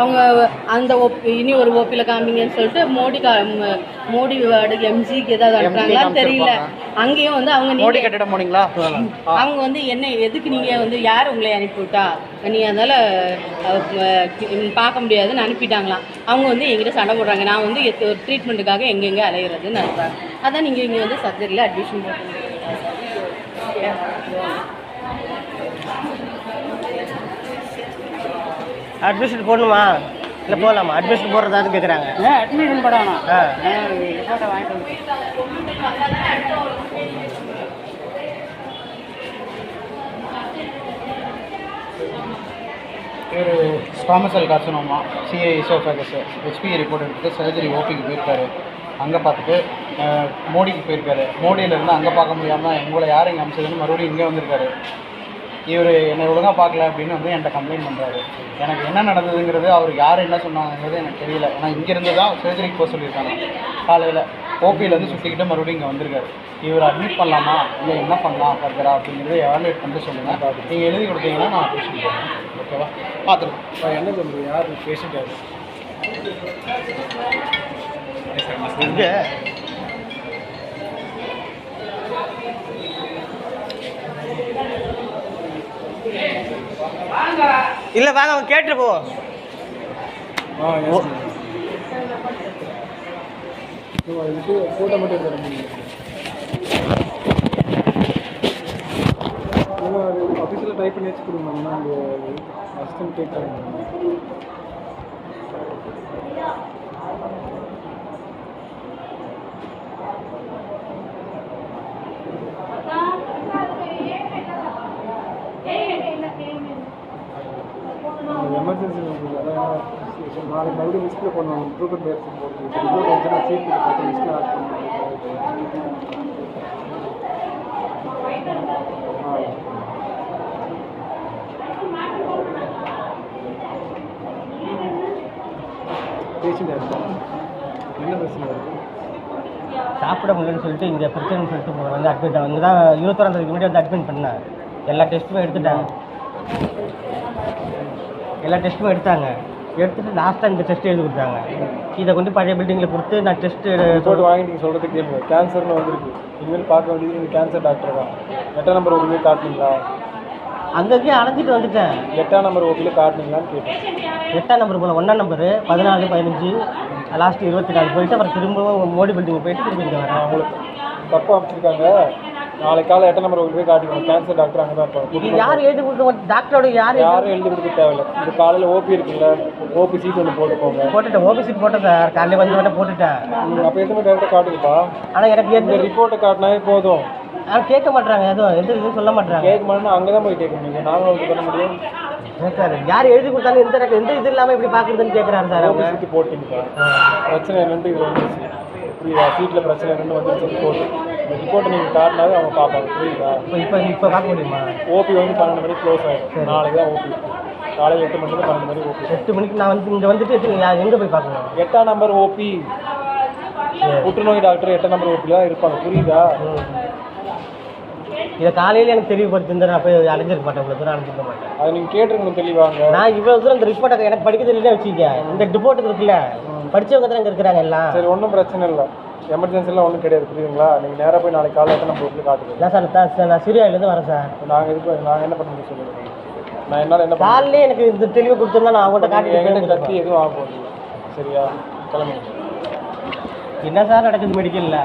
அவங்க அந்த இனி ஒரு ஓபியில் காமிங்கன்னு சொல்லிட்டு மோடி வார்டுக்கு எம்ஜிக்கு ஏதாவது அனுப்புறாங்களான்னு தெரியல. அங்கேயும் வந்து அவங்க கட்டிடம் போனீங்களா? அவங்க வந்து என்ன எதுக்கு நீங்கள் வந்து யார் உங்களை அனுப்பிவிட்டா நீங்கள் அதனால் பார்க்க முடியாதுன்னு அனுப்பிட்டாங்களாம். அவங்க வந்து எங்கிட்ட சண்டை போடுறாங்க. நான் வந்து ஒரு ட்ரீட்மெண்ட்டுக்காக எங்கெங்கே அலையிறதுன்னு அனுப்புறாங்க. அதான் நீங்கள் இங்கே வந்து சர்ஜரியில் அட்மிஷன் போட்டுருங்க. அட்மிஷன் போடணுமா இல்லை போகலாமா? அட்மிஷன் போடுறதான்னு கேட்குறாங்க. அட்மிஷன் போடணும். வாங்கிட்டு ஒரு ஸ்குவாமஸ் செல் carcinoma, CA oesophagus, HBA report எடுத்துட்டு சர்ஜரி ஓபிக்கு போயிருக்காரு. அங்கே பார்த்துட்டு மோடிக்கு போயிருக்காரு. மோடியிலேருந்து அங்கே பார்க்க முடியாமல் உங்களை யார் இங்கே அனுப்பிச்சதுன்னு மறுபடியும் இங்கே வந்திருக்காரு. இவர் என்னை ஒழுங்காக பார்க்கல அப்படின்னு வந்து என்கிட்ட கம்ப்ளைண்ட் பண்ணுறாரு. எனக்கு என்ன நடந்ததுங்கிறது அவர் யார் என்ன சொன்னாங்கிறது எனக்கு தெரியல. ஏன்னா இங்கேருந்து தான் சர்ஜரிக்கு போக சொல்லியிருக்காங்க. காலையில் ஓபியிலேருந்து சுற்றிக்கிட்டு மறுபடியும் இங்கே வந்திருக்காரு. இவர் அட்மிட் பண்ணலாமா இல்லை என்ன பண்ணலாம் ஃபர்தரா அப்படிங்கிறது எவாலுவேட் பண்ணிட்டு சொல்லுங்கள். நீங்கள் எழுதி கொடுத்தீங்கன்னா நான் பேஷண்ட் போகிறேன். ஓகேவா? பார்த்துருக்கோம். என்ன சொல்லுங்கள், யார் பேஷண்ட் யார்? இங்கே இல்லை வாங்க, அவங்க கேட்டு போ. ஃபோட்டோ மட்டும் எடுத்து முடியும். ஆஃபீஸில் டைப் பண்ணி வச்சு கொடுங்க. அந்த அசிஸ்டன்ட் கேட்குறாங்க. எமர்ஜென்சி நாளைக்கு மறுபடியும் லிஸ்ட்டில் பண்ணுவாங்க. ட்ரூபன் பேர்ஸ் போட்டு ரிப்போர்ட் வந்துச்சுன்னா சீட் பார்த்து லிஸ்ட்டில் ஆட் பண்ணுவாங்க. பேஷண்ட் என்ன பிரச்சனை இருக்குது? சாப்பிட முடியலன்னு சொல்லிட்டு இங்கே பிரச்சனைன்னு சொல்லிட்டு வந்து அட்மிட் வந்து தான் 21 முன்னாடி வந்து அட்மிட் பண்ணேன். எல்லா டெஸ்ட்டுமே எடுத்துட்டாங்க. எடுத்துட்டு லாஸ்ட்டாக இந்த டெஸ்ட் எழுதி கொடுத்தாங்க. இதை கொண்டு பழைய பில்டிங்கில் கொடுத்து நான் டெஸ்ட்டு ரிப்போர்ட் வாங்கி நீங்கள் சொல்கிறது கேளுங்க. கேன்சர்னு வந்துருக்கு. இனிமேல் பார்க்க வேண்டியது நீங்கள் கேன்சர் டாக்டர் தான். 8ஆம் நம்பர் ஓபியில் காட்டினீங்களா? அங்கேயே அலைஞ்சிட்டு வந்துட்டேன். 8ஆம் நம்பர் ஓபியில் காட்டினீங்களான்னு கேட்டேன். 8ஆம் நம்பர் போல் 1ஆம் நம்பரு 14, 15, லாஸ்ட்டு 24 போயிட்டு அப்புறம் திரும்பவும் மோடி பில்டிங் போயிட்டு திரும்பி இங்கே வரேன். அவங்களுக்கு தப்பாக அமைச்சிருக்காங்க. நாளைக்கு காலை 8ஆம் நம்பர் ஓபி போய் காட்டிக்கணும். கேன்சர் டாக்டர் அங்கே தான் இருப்பாங்க. யார் எழுதி கொடுக்க டாக்டரோட யாரும் எழுதி கொடுக்க தேவையில்லை. இந்த காலையில் ஓபி இருக்குல்ல, ஓபி சீட் ஒன்று போட்டுக்கோங்க. போட்டுட்டேன். ஓபி சீட் போட்டேன் சார். காலையில் வந்து போட்டுட்டேன். அப்போ எதுவுமே டேரக்டாக காட்டுங்கப்பா. ஆனால் எனக்கு இந்த ரிப்போர்ட்டை காட்டினாவே போதும். ஆனால் கேட்க மாட்டாங்க. எதுவும் சொல்ல மாட்டாங்க. கேட்க மாட்டேன்னா அங்கே தான் போய் கேட்க முடியும். நாங்களும் வந்து பண்ண முடியும் சார். யார் எழுதி கொடுத்தாலும் எந்த இது இல்லாமல் எப்படி பார்க்குறதுன்னு கேட்குறாரு சார். ஓபி சீட்டு போட்டிங்கப்பா. பிரச்சனை என்னென்று இது வந்துச்சு புரியுதா? சீட்டில் பிரச்சனை என்னென்னு வந்துச்சு ரிப்போர்ட்டு. இந்த ரிப்போர்ட்டை நீங்கள் காட்டினாவே அவங்க பார்ப்பாங்க. புரியுதா? இப்போ பார்க்க முடியுமா? ஓபி வந்து 12 மணிக்கு க்ளோஸ் ஆகிடும். நாளைக்கு தான் ஓபி. காலையில் 8 மணிக்கு 12 மணிக்கு ஓபி. 8 மணிக்கு நான் வந்து இங்கே வந்துட்டு எங்கே போய் பார்க்கணும்? 8ஆம் நம்பர் ஓபி புற்றுநோய் டாக்டர் 8ஆம் நம்பர் ஓபியில் தான் இருப்பாங்க. புரியுதா? இதை காலையில் எனக்கு தெளிவுபடுத்திருந்தா நான் போய் அலைஞ்சிருக்க மாட்டேன். இவ்வளோ தூரம் அலைஞ்சிருக்க மாட்டேன். அதை நீங்கள் கேட்டுருக்கணும் தெளிவாங்க. நான் இவ்வளோ தூரம் இந்த ரிப்போர்ட்டை எனக்கு படிக்க தெரியல வச்சுக்கேன். இந்த ரிப்போர்ட்டுக்கு இருக்குல்ல, படித்தவங்க தான் இங்கே இருக்கிறாங்க எல்லாம். சரி, ஒன்றும் பிரச்சனை இல்லை. எமர்ஜென்சிலாம் ஒன்றும் கிடையாது. புரியுதுங்களா? நீங்கள் நேராக போய் நாளைக்கு காலையில் 8ஆம் நம்பர் ஓபியில் காட்டுங்க. சார் நான் சிரியாவிலேருந்து வரேன் சார். நாங்கள் என்ன பண்ண முடியும் சொல்லுங்கள். நான் என்னால் என்ன காலையிலே எனக்கு இந்த தெளிவு கொடுத்துருந்தா நான் அவங்கள்ட்ட காட்டி கத்தி எதுவும் ஆக போகுது. சரியா? கிளம்புங்க. என்ன சார் நடக்குது மெடிக்கலில்?